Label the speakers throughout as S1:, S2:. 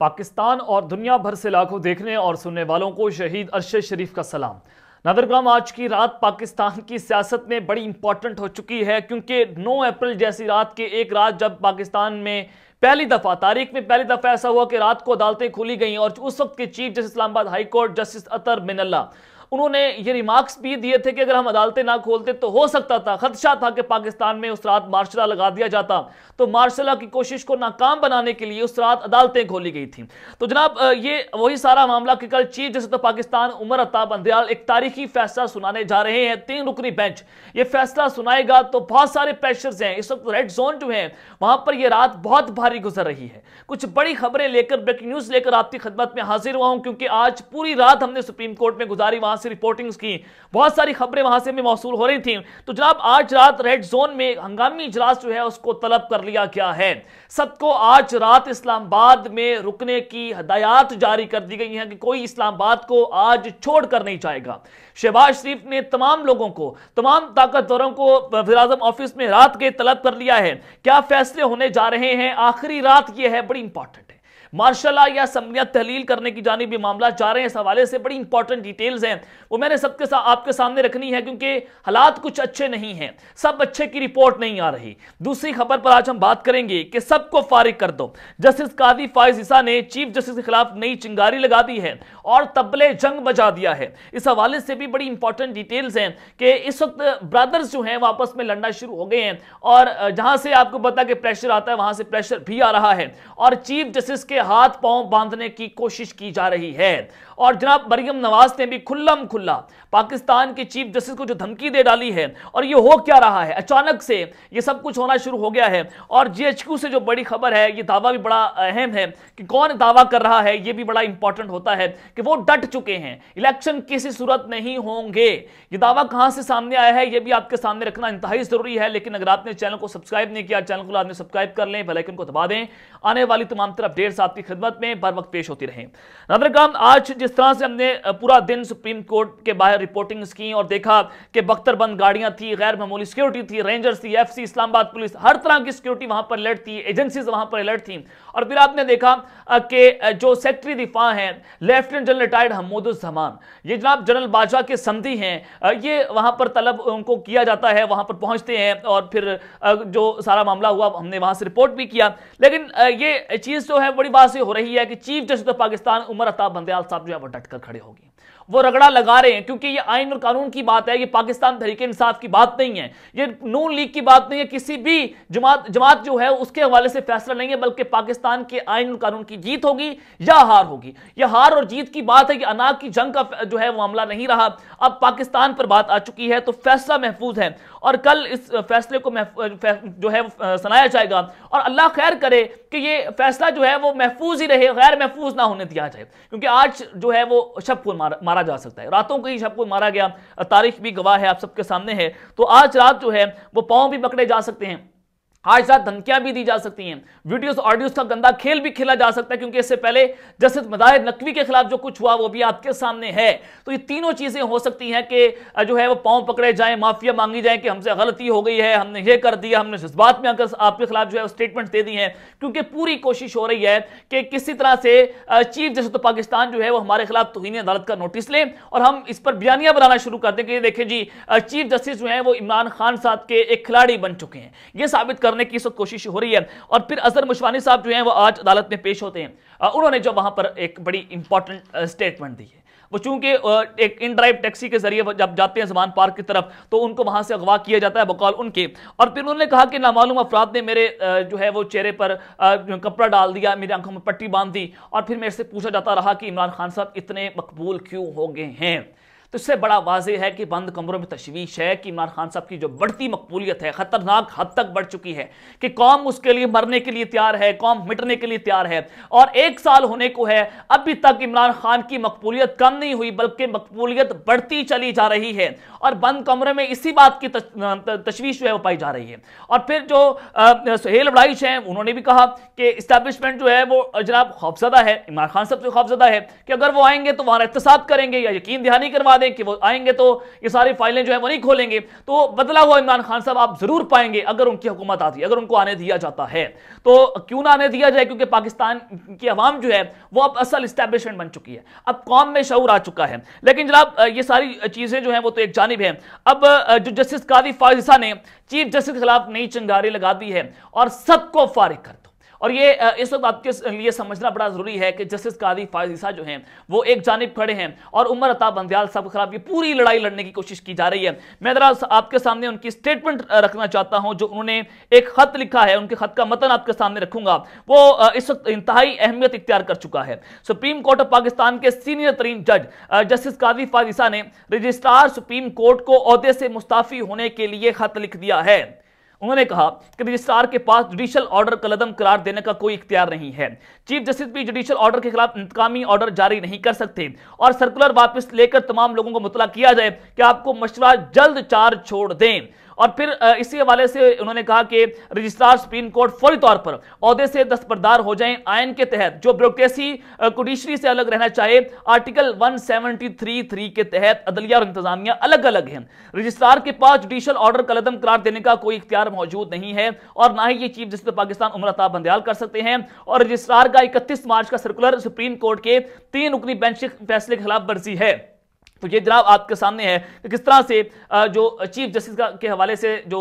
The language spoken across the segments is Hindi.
S1: पाकिस्तान और दुनिया भर से लाखों देखने और सुनने वालों को शहीद अरशद शरीफ का सलाम। नादरगाम, आज की रात पाकिस्तान की सियासत में बड़ी इंपॉर्टेंट हो चुकी है, क्योंकि 9 अप्रैल जैसी रात के एक रात जब पाकिस्तान में तारीख में पहली दफा ऐसा हुआ कि रात को अदालतें खोली गई और उस वक्त के chief justice Islamabad high court justice Athar Minallah, उन्होंने ये रिमार्क्स भी दिए थे कि अगर हम अदालतें ना खोलते तो हो सकता था, खदशा था कि पाकिस्तान में उस रात मार्शल लगा दिया जाता। तो मार्शल की कोशिश को नाकाम बनाने के लिए उस रात अदालतें खोली गई थी। तो जनाब ये वही सारा मामला कि कल चीफ जस्टिस पाकिस्तान उमर अता बंदयाल एक तारीखी फैसला सुनाने जा रहे हैं। 3 रुकनी बेंच ये फैसला सुनाएगा तो बहुत सारे प्रेशर्स हैं। इस वक्त रेड जोन जो है वहां पर यह रात बहुत भारी गुजर रही है। कुछ बड़ी खबरें लेकर, ब्रेकिंग न्यूज लेकर आपकी खिदमत में हाजिर हुआ हूं, क्योंकि आज पूरी रात हमने सुप्रीम कोर्ट में गुजारी, वहां से रिपोर्टिंग्स की, बहुत सारी खबरें वहां से भी मौसूल हो रही थी। तो जनाब आज रात रेड जोन में हंगामी इजलास जो है उसको तलब कर लिया गया है। सबको आज रात इस्लामाबाद में रुकने की हदायत जारी कर दी गई है कि कोई इस्लामाबाद को आज छोड़कर नहीं जाएगा। शहबाज शरीफ ने तमाम लोगों को, तमाम ताकतवरों को वज़ीर-ए-आज़म ऑफिस में रात के तलब कर लिया है। क्या फैसले होने जा रहे हैं, आखिरी रात यह है, बड़ी इंपॉर्टेंट है। मार्शल या असम्बलियां तहलील करने की जानिब मामला जा रहे हैं। इस हवाले से बड़ी इंपॉर्टेंट डिटेल्स हैं, वो मैंने सबके साथ आपके सामने रखनी है, क्योंकि हालात कुछ अच्छे नहीं हैं, सब अच्छे की रिपोर्ट नहीं आ रही। दूसरी खबर पर आज हम बात करेंगे कि सबको फारिग कर दो। जस्टिस कादी फाइज ईसा ने चीफ जस्टिस के खिलाफ नई चिंगारी लगा दी है और तबले जंग बजा दिया है। इस हवाले से भी बड़ी इंपॉर्टेंट डिटेल्स हैं कि इस वक्त ब्रदर्स जो हैं वो आपस में लड़ना शुरू हो गए हैं, और जहां से आपको पता कि प्रेशर आता है वहां से प्रेशर भी आ रहा है, और चीफ जस्टिस के हाथ पांव बांधने की कोशिश की जा रही है। और जनाब मरियम नवाज ने भी खुल्लम खुल्ला पाकिस्तान के चीफ जस्टिस को जो धमकी दे डाली है, और ये हो क्या रहा है, अचानक से ये सब कुछ होना शुरू हो गया है। और जीएचक्यू से जो बड़ी खबर है, ये दावा भी बड़ा अहम है कि कौन दावा कर रहा है, ये भी बड़ा इंपॉर्टेंट होता है कि वो डट चुके हैं, इलेक्शन किसी सूरत नहीं होंगे। ये दावा कहां से सामने आया है, ये भी आपके सामने रखना इंतहाई जरूरी है। लेकिन अगर आपने चैनल को सब्सक्राइब नहीं किया, चैनल को आपने सब्सक्राइब कर लें, बेल आइकन को दबा दें, आने वाली तमाम तरह अपडेट्स आपकी खिदमत में बर वक्त पेश होती रहे। नादरगाम, आज जिस तरह से हमने पूरा दिन सुप्रीम कोर्ट के बाहर रिपोर्टिंग्स की और देखा कि बख्तरबंद गाड़ियां थी, गैर मामूली सिक्योरिटी थी, रेंजर्स थी, एफसी, इस्लामाबाद पुलिस, हर तरह की सिक्योरिटी वहां पर अलर्ट थी, एजेंसीज वहां पर अलर्ट थी। और फिर आपने देखा कि जो सेक्रेटरी दिफा हैं लेफ्टिनेंट जनरल रिटायर्ड हमूदुज़्ज़मान, ये जनाब जनरल बाजवा के समधी हैं, ये वहां पर तलब उनको किया जाता है, वहां पर पहुंचते हैं और फिर जो सारा मामला हुआ हमने वहां से रिपोर्ट भी किया। लेकिन ये चीज जो है बड़ी बात से हो रही है कि चीफ जस्टिस पाकिस्तान उमर अता बंदयाल साहब जो है वो डटकर खड़े होंगे, वो रगड़ा लगा रहे हैं, क्योंकि ये आइन और कानून की बात है, ये पाकिस्तान तहरीक इंसाफ की बात नहीं है, ये नून लीग की बात नहीं है, किसी भी जमात जो है उसके हवाले से फैसला नहीं है, बल्कि पाकिस्तान के आइन और कानून की जीत होगी या हार होगी। यह हार और जीत की बात है कि अनाक की जंग का जो है वो मामला नहीं रहा, अब पाकिस्तान पर बात आ चुकी है, तो फैसला महफूज है और कल इस फैसले को जो है सुनाया जाएगा। और अल्लाह खैर करे कि ये फैसला जो है वो महफूज ही रहे, गैर महफूज ना होने दिया जाए, क्योंकि आज जो है वो शब को मारा जा सकता है। रातों को ही शब को मारा गया, तारीख भी गवाह है, आप सबके सामने है। तो आज रात जो है वो पांव भी पकड़े जा सकते हैं, आज रात धमकियां भी दी जा सकती हैं, वीडियोस ऑडियोस का गंदा खेल भी खेला जा सकता है, क्योंकि इससे पहले जस्टिस मदाहिर नकवी के खिलाफ जो कुछ हुआ वो भी आपके सामने है। तो ये तीनों चीजें हो सकती हैं कि जो है वो पांव पकड़े जाएं, माफिया मांगी जाए कि हमसे गलती हो गई है, हमने ये कर दिया, हमने जज्बात में आकर आपके खिलाफ जो है स्टेटमेंट दे दी हैं, क्योंकि पूरी कोशिश हो रही है कि किसी तरह से चीफ जस्टिस पाकिस्तान जो है वो हमारे खिलाफ तौहीन अदालत का नोटिस ले और हम इस पर बयानियां बनाना शुरू कर दें कि देखें जी चीफ जस्टिस जो है वो इमरान खान साहब के एक खिलाड़ी बन चुके हैं, ये साबित करने की कोशिश हो रही है। और फिर अजहर मुशवानी साहब जो हैं वो आज अदालत में पेश होते हैं। उन्होंने जो वहां पर एक बड़ी इंपॉर्टेंट स्टेटमेंट दी है, वो चूंकि एक इन ड्राइव टैक्सी के जरिए जब जाते हैं जमान पार्क की तरफ तो उनको वहां से अगवा किया जाता है बकौल उनके, और फिर उन्होंने कहा कि नामालूम अफराद ने मेरे जो है वो चेहरे पर कपड़ा डाल दिया, मेरी आंखों में पट्टी बांध दी, और फिर मेरे से पूछा जाता रहा कि इमरान खान साहब इतने मकबूल क्यों हो गए हैं। तो इससे बड़ा वाज़ेह है कि बंद कमरों में तशवीश है कि इमरान खान साहब की जो बढ़ती मकबूलियत है खतरनाक हद तक बढ़ चुकी है कि कौम उसके लिए मरने के लिए तैयार है, कौम मिटने के लिए तैयार है। और 1 साल होने को है, अभी तक इमरान खान की मकबूलियत कम नहीं हुई बल्कि मकबूलियत बढ़ती चली जा रही है, और बंद कमरे में इसी बात की तशवीश जो है वो पाई जा रही है। और फिर जो सुहेल बड़ाइश हैं उन्होंने भी कहा कि इस्टेब्लिशमेंट जो है वो जनाब खौफजदा है, इमरान खान साहब से खौफजदा है कि अगर वो आएंगे तो वहां एहतसाब करेंगे या यकीन दहानी करवा दें कि वो आएंगे तो ये सारी फाइलें जो है वो नहीं खोलेंगे, तो बदला हुआ इमरान खान साहब आप जरूर पाएंगे अगर उनकी हुकूमत आती है, अगर उनको आने दिया जाता है। तो क्यों ना आने दिया जाए, क्योंकि पाकिस्तान की आवाम जो है वो अब असल इस्टेब्लिशमेंट बन चुकी है, अब कौम में शऊर आ चुका है। लेकिन जनाब ये सारी चीजें जो है वो तो एक जानिब है। अब जो जस्टिस कादी फायज ईसा ने चीफ जस्टिस के खिलाफ नई चिंगारी लगा दी है और सबको फारिग कर दो। और ये इस वक्त आपके लिए समझना बड़ा जरूरी है कि जस्टिस कादी फायज ईसा जो हैं वो एक जानिब खड़े हैं और उमर अता बंदयाल साहब के खिलाफ ये पूरी लड़ाई लड़ने की कोशिश की जा रही है। मैं जरा आपके सामने उनकी स्टेटमेंट रखना चाहता हूं, जो उन्होंने एक खत लिखा है, उनके खत का मतन आपके सामने रखूंगा। वो इस वक्त इंतहाई अहमियत इख्तियार कर चुका है। सुप्रीम कोर्ट ऑफ पाकिस्तान के सीनियर तरीन जज जस्टिस कादी फायज ईसा ने रजिस्ट्रार सुप्रीम कोर्ट को ओहदे से मुस्ताफी होने के लिए खत लिख दिया है। उन्होंने कहा कि रजिस्ट्रार के पास जुडिशियल ऑर्डर कलअदम करार देने का कोई इख्तियार नहीं है। चीफ जस्टिस भी जुडिशियल ऑर्डर के खिलाफ इंतकामी ऑर्डर जारी नहीं कर सकते और सर्कुलर वापस लेकर तमाम लोगों को मुतला किया जाए कि आपको मशवरा जल्द चार्ज छोड़ दें। और फिर इसी हवाले से उन्होंने कहा कि रजिस्ट्रार सुप्रीम कोर्ट फौरी तौर पर ओहदे से दस्तबरदार हो जाएं। आयन के तहत जो ब्यूरोक्रेसी जुडिशरी से अलग रहना चाहे, आर्टिकल 173(3) के तहत अदलिया और इंतजामिया अलग अलग हैं। रजिस्ट्रार के पास जुडिशियल ऑर्डर कलअदम करार देने का कोई इख्तियार मौजूद नहीं है और ना ही ये चीफ जस्टिस पाकिस्तान उमर अता बंदयाल कर सकते हैं। और रजिस्ट्रार का 31 मार्च का सर्कुलर सुप्रीम कोर्ट के 3 रुकनी बेंच के फैसले के खिलाफ वर्जी है। तो ये जनाब आपके सामने है कि किस तरह से जो चीफ जस्टिस के हवाले से जो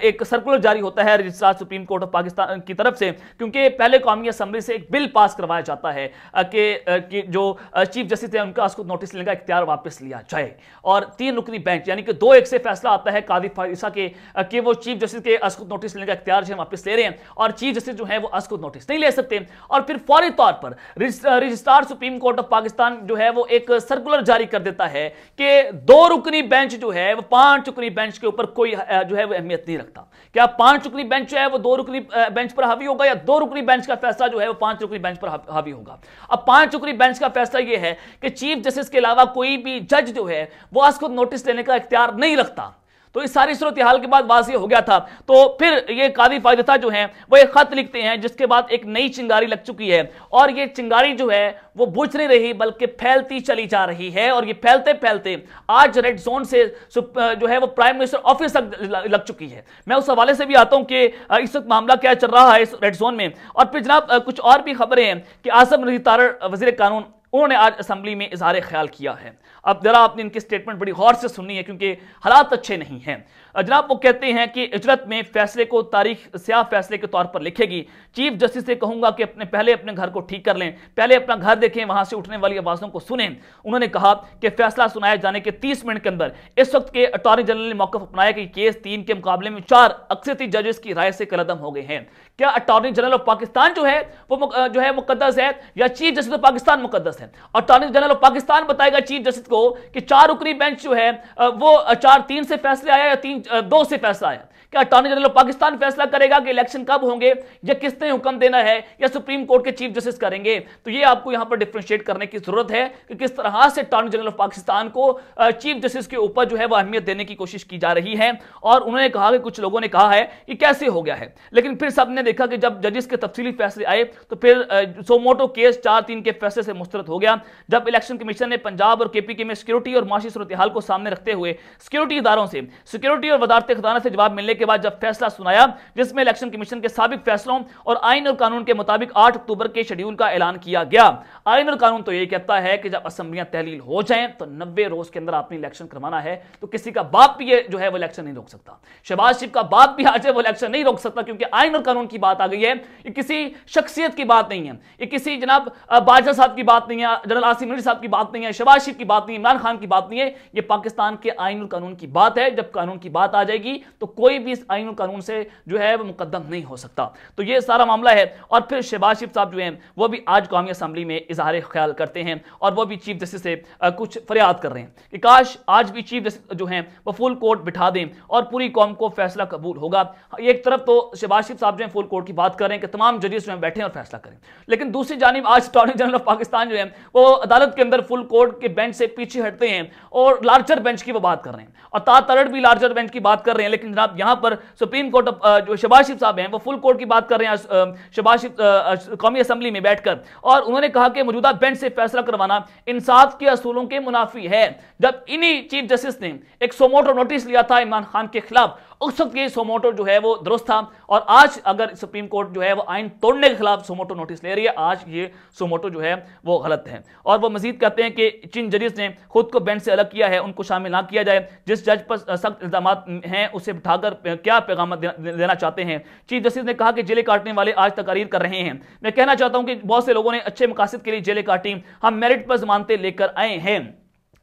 S1: एक सर्कुलर जारी होता है registrar supreme court of Pakistan की तरफ से, क्योंकि पहले कौमी असम्बली से एक बिल पास करवाया जाता है कि जो चीफ जस्टिस है उनका उसको नोटिस लेने का इख्तियार वापस लिया जाए। और 3 रुकनी बेंच यानी कि 2-1 से फैसला आता है कादी फायज ईसा के कि वो चीफ जस्टिस के अस्कुत नोटिस लेने का इख्तियार जो है वापस ले रहे हैं और चीफ जस्टिस जो है वो अस्कुत नोटिस नहीं ले सकते। और फिर फौरी तौर पर registrar supreme court of Pakistan जो है वो एक सर्कुलर जारी कर देता है कि 2 रुकनी बेंच जो है वो 5 रुकनी बेंच के ऊपर कोई जो है वो अहमियत नहीं रखता। क्या 5 रुकनी बेंच जो है वो 2 रुकनी बेंच पर हावी होगा या 2 रुकनी बेंच का फैसला जो है वो 5 रुकनी बेंच पर हावी होगा। अब 5 रुकनी बेंच का फैसला ये है कि चीफ जस्टिस के अलावा कोई भी जज जो है वो आज खुद नोटिस लेने का इख्तियार नहीं रखता। तो इस सारी सूरत हाल के बाद वाज़ेह हो गया था। तो फिर ये कादी फायज ईसा जो हैं वो एक खत लिखते हैं जिसके बाद एक नई चिंगारी लग चुकी है और ये चिंगारी जो है वो बुझ नहीं रही बल्कि फैलती चली जा रही है। और ये फैलते फैलते आज रेड जोन से जो है वो प्राइम मिनिस्टर ऑफिस तक लग चुकी है। मैं उस हवाले से भी आता हूं कि इस वक्त मामला क्या चल रहा है इस रेड जोन में। और फिर जनाब कुछ और भी खबरें हैं कि आसिम रज़ी तारड़ वज़ीर कानून उन्होंने आज असेंबली में इजहार ख्याल किया है। अब जरा आपने इनकी स्टेटमेंट बड़ी गौर से सुननी है क्योंकि हालात अच्छे नहीं हैं। जनाब वो कहते हैं कि इजरत में फैसले को तारीख स्याह फैसले के तौर पर लिखेगी। चीफ जस्टिस से कहूंगा कि पहले अपने घर को ठीक कर लें, पहले अपना घर देखें, वहां से उठने वाली आवाज़ों को सुनें। उन्होंने कहा कि फैसला सुनाए जाने के 30 मिनट के अंदर इस वक्त के अटॉर्नी जनरल ने मौक़िफ़ अपनाया कि केस 3 के मुकाबले में 4 अक्सरियती जजेस की राय से कलअदम हो गए हैं। क्या अटॉर्नी जनरल ऑफ पाकिस्तान जो है वो जो है मुकद्दस है या चीफ जस्टिस ऑफ पाकिस्तान मुकद्दस है? अटॉर्नी जनरल ऑफ पाकिस्तान बताएगा चीफ जस्टिस को कि 4 रुकनी बेंच जो है वो 4-3 से फैसले आया या 3-2 से फैसला आया। क्या अटॉर्नी जनरल ऑफ पाकिस्तान फैसला करेगा कि इलेक्शन कब होंगे या किसने हुक्म देना है या सुप्रीम कोर्ट के चीफ जस्टिस करेंगे? तो ये आपको यहां पर डिफरेंशिएट करने की जरूरत है कि किस तरह से अटॉर्नी जनरल ऑफ पाकिस्तान को चीफ जस्टिस के ऊपर जो है वो अहमियत देने की कोशिश की जा रही है। और उन्होंने कहा कि कुछ लोगों ने कहा है कि कैसे हो गया है, लेकिन फिर सबने देखा कि जब जजेस के तफसीली फैसले आए तो फिर सोमोटो केस 4-3 के फैसले से मुस्तरद हो गया। जब इलेक्शन कमीशन ने पंजाब और केपीके में सिक्योरिटी और माशी सूरत हाल को सामने रखते हुए सिक्योरिटी इदारों से सिक्योरिटी और वजारत खजाना से जवाब मिलने के बाद जब फैसला सुनाया जिसमें इलेक्शन कमीशन के साबिक फैसलों और आइन और कानून के मुताबिक 8 अक्टूबर के शेड्यूल का ऐलान किया गया। आइन और कानून तो यह कहता है कि जब असेंबलियां तहलील हो जाएं तो 90 रोज के अंदर आपने इलेक्शन करवाना है। तो किसी का बाप भी ये जो है वो इलेक्शन नहीं रोक सकता, शहबाज शरीफ का बाप भी आज वो इलेक्शन नहीं रोक सकता, क्योंकि आइन और कानून की बात आ गई है। ये किसी शख्सियत की बात नहीं है, ये किसी जनाब बाजवा साहब की बात नहीं है, जनरल आसिम नूरी साहब की बात नहीं है, शहबाज शरीफ की बात नहीं है, इमरान खान की बात नहीं है। ये पाकिस्तान के आइन और कानून की बात है। जब कानून की बात आ जाएगी तो कोई भी इस आइन और कानून से जो है वो मुकद्दम नहीं हो सकता। तो ये सारा मामला है। और फिर शहबाज शरीफ साहब जो हैं वो भी आज कौमी असम्बली में इजहार ख्याल करते हैं और वो भी चीफ जस्टिस से कुछ फरियाद कर रहे हैं कि काश आज भी चीफ जस्टिस जो हैं वो फुल कोर्ट बिठा दें और पूरी कौम को फैसला कबूल होगा। एक तरफ तो शहबाज शरीफ साहब जो हैं फुल कोर्ट की बात कर रहे हैं कि तमाम जजेस जो हैं बैठे और फैसला करें, लेकिन दूसरी जानिब आज अटॉर्नी जनरल ऑफ पाकिस्तान जो है वो अदालत के अंदर फुल कोर्ट के बेंच से पीछे हटते हैं और लार्जर बेंच की वो बात कर रहे हैं और तातरड़ भी लार्जर बेंच की बात कर रहे हैं। लेकिन जनाब यहां पर सुप्रीम कोर्ट जो शहबाज शरीफ साहब हैं वो फुल कोर्ट की बात कर रहे हैं शहबाज शरीफ कौमी असेंबली में बैठकर, और उन्होंने कहा कि मौजूदा बेंच से फैसला करवाना इंसाफ के असूलों के मुनाफी है। जब इन्हीं चीफ जस्टिस ने एक सोमोटो नोटिस लिया था इमरान खान के खिलाफ, उस वक्त ये सोमोटो जो है वो दुरुस्त था, और आज अगर सुप्रीम कोर्ट जो है वो आइन तोड़ने के खिलाफ सोमोटो नोटिस ले रही है, आज ये सोमोटो जो है वो गलत है। और वो मजीद कहते हैं कि जिन जजेस ने खुद को बेंच से अलग किया है उनको शामिल ना किया जाए, जिस जज पर सख्त इल्जाम हैं उसे बिठाकर क्या पैगाम देना चाहते हैं। चीफ जस्टिस ने कहा कि जेलें काटने वाले आज तकारीर कर रहे हैं। मैं कहना चाहता हूं कि बहुत से लोगों ने अच्छे मकासद के लिए जेलें काटी, हम मेरिट पर जमानतें लेकर आए हैं।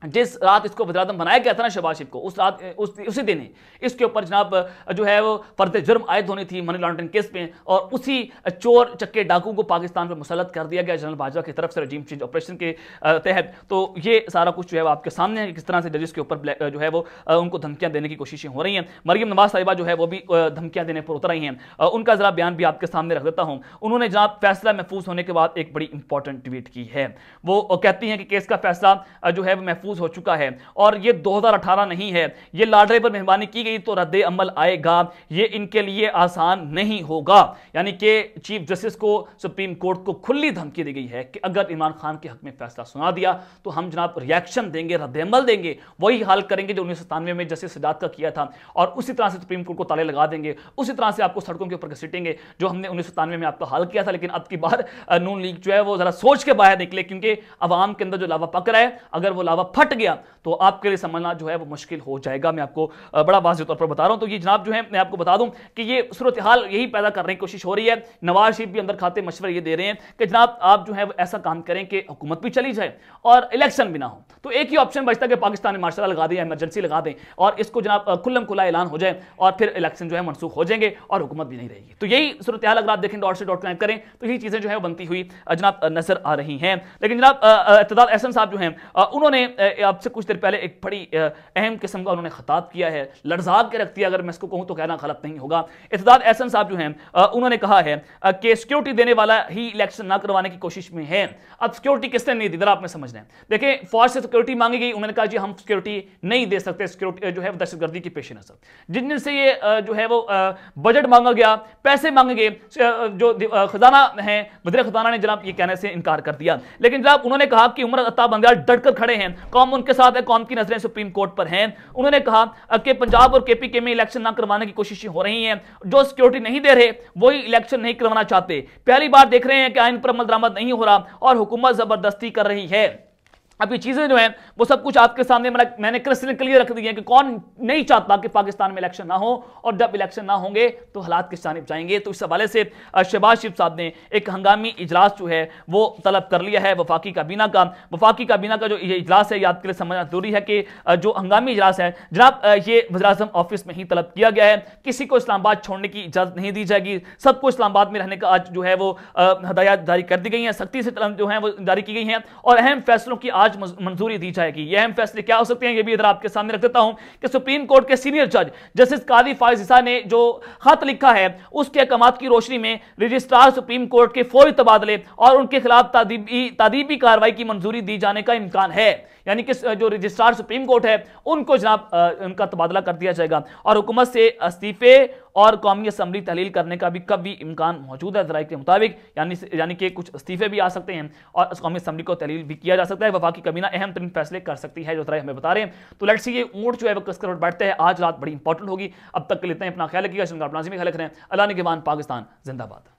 S1: जिस रात इसको वज़ीर-ए-आज़म बनाया गया था ना शहबाज शरीफ को, उस रात उसी दिन ही इसके ऊपर जनाब जो है वो फर्द जुर्म आयद होनी थी मनी लॉन्ड्रिंग केस में, और उसी चोर चक्के डाकू को पाकिस्तान पर मुसल्लत कर दिया गया जनरल बाजवा की तरफ से रजीम चेंज ऑपरेशन के तहत। तो ये सारा कुछ जो है वो आपके सामने है, किस तरह से जजेस के ऊपर जो है वो उनको धमकियां देने की कोशिशें हो रही हैं। मरियम नवाज साहिबा जो है वो भी धमकियां देने पर उतर आई हैं। उनका जरा बयान भी आपके सामने रख देता हूं। उन्होंने जनाब फैसला महफूज होने के बाद एक बड़ी इंपॉर्टेंट ट्वीट की है। वो कहती हैं कि केस का फैसला जो है वो महफूज हो चुका है, और ये 2018 नहीं है, ये लाडरे पर मेहरबानी की गई तो रद्द अमल आएगा, ये इनके लिए आसान नहीं होगा। यानी कि चीफ जस्टिस को सुप्रीम कोर्ट को खुली धमकी दी गई है कि अगर इमरान खान के हक में फैसला सुना दिया तो हम जनाब रिएक्शन देंगे, रद्द अमल देंगे, वही हाल करेंगे जो 1997 में जस्टिस सजाद का किया था, और उसी तरह से सुप्रीम कोर्ट को ताले लगा देंगे, उसी तरह से आपको सड़कों के ऊपर घसीटेंगे जो हमने 1997 में आपका हाल किया था। लेकिन अब की बार नून लीग जो है वो जरा सोच के बाहर निकले, क्योंकि अवाम के अंदर जो लावा पक रहा है, अगर वो लावा फट गया तो आपके लिए समझना जो है वो मुश्किल हो जाएगा। मैं आपको बड़ा वाज़ेह तौर पर बता रहा हूं। तो ये जनाब जो है मैं आपको बता दूं कि ये सूरत हाल यही पैदा करने की कोशिश हो रही है। नवाज शरीफ भी अंदर खाते मशवरे ये दे रहे हैं कि जनाब आप जो है वो ऐसा काम करें कि हुकूमत भी चली जाए और इलेक्शन भी ना हो। तो एक ही ऑप्शन बचता है कि पाकिस्तान में मार्शल लगा दें, इमरजेंसी लगा दें, और इसको जनाब खुल्लम खुला ऐलान हो जाए, और फिर इलेक्शन जो है मनसूख हो जाएंगे और हुकूमत भी नहीं रहेगी। तो यही सूरत हाल अगर आप देखें डॉट से डॉट कनेक्ट करें तो यही चीजें जो है बनती हुई जनाब नजर आ रही हैं। लेकिन जनाब इत्तेदाल एहसन साहब जो हैं उन्होंने आपसे कुछ देर पहले एक बड़ी अहम किस्म का उन्होंने खिताब किया है, लड़जा के रख दिया, अगर मैं इसको कहूं तो कहना गलत नहीं होगा। इत्तेदाल एहसन साहब जो हैं उन्होंने कहा है कि सिक्योरिटी देने वाला ही इलेक्शन ना करवाने की कोशिश में है। अब सिक्योरिटी किसने नहीं दी, जरा आप में समझ रहे हैं। देखिए फौज से सिक्योरिटी मांगी गई, उन्होंने कहा जी हम सिक्योरिटी नहीं दे सकते, सिक्योरिटी जो है दहशतगर्दी की पेश नजर। जिन जिनसे ये जो है वो बजट मांगा गया, पैसे मांगे गए, जो खजाना है वज़ीर खजाना ने जनाब ये कहने से इनकार कर दिया। लेकिन जनाब उन्होंने कहा कि उमर अता बंदियाल डटकर खड़े हैं, कौम उनके साथ है, कौम की नजरें सुप्रीम कोर्ट पर हैं। उन्होंने कहा कि पंजाब और केपीके में इलेक्शन ना करवाने की कोशिशें हो रही हैं, जो सिक्योरिटी नहीं दे रहे वही इलेक्शन नहीं करवाना चाहते। पहली बार देख रहे हैं कि आइन पर अमल दरामद नहीं हो रहा और हुकूमत जबरदस्ती कर रही है। अब ये चीजें जो हैं वो सब कुछ आपके सामने मैंने क्रिस्टल क्लियर रख दी है कि कौन नहीं चाहता कि पाकिस्तान में इलेक्शन ना हो, और जब इलेक्शन ना होंगे तो हालात किस जानिब जाएंगे। तो इस हवाले से शहबाज शरीफ साहब ने एक हंगामी इजलास जो है वो तलब कर लिया है वफाकी काबीना का। वफाकी काबीना का जो ये इजलास है ये आपके लिए समझना जरूरी है कि जो हंगामी इजलास है जनाब ये वज़ीर-ए-आज़म ऑफिस में ही तलब किया गया है। किसी को इस्लामाबाद छोड़ने की इजाजत नहीं दी जाएगी, सबको इस्लामाबाद में रहने का आज जो है वो हदायत जारी कर दी गई है, सख्ती से जो है वो जारी की गई हैं, और अहम फैसलों की आज मंजूरी दी जाएगी। ये अहम फैसले क्या हो सकते हैं ये भी इधर आपके सामने रख देता हूं कि सुप्रीम कोर्ट के सीनियर जज जस्टिस कादी फाइज ईसा ने जो खत लिखा है उसके अहकामात की रोशनी में रजिस्ट्रार सुप्रीम कोर्ट के फौरी तबादले और उनके खिलाफ तादीबी कार्रवाई की मंजूरी दी जाने का इम्कान है। यानी कि जो रजिस्ट्रार सुप्रीम कोर्ट है उनको जनाब उनका तबादला कर दिया जाएगा, और हुकूमत से इस्तीफे और कौमी असम्बली तहलील करने का भी कभी इम्कान मौजूद है ज़राए के मुताबिक। यानी कि कुछ इस्तीफे भी आ सकते हैं और कौमी असम्बली को तहलील भी किया जा सकता है। वफाकी काबीना अहम तरीन फैसले कर सकती है जो ज़राए हमें बता रहे हैं। तो लेट्स सी ये ऊँट जो है वो कसकर बैठते हैं, आज रात बड़ी इंपॉर्टेंट होगी। अब तक के लिए अपना ख्याल रखिएगा, ख्याल रखें। अल्लाह निगहबान, पाकिस्तान जिंदाबाद।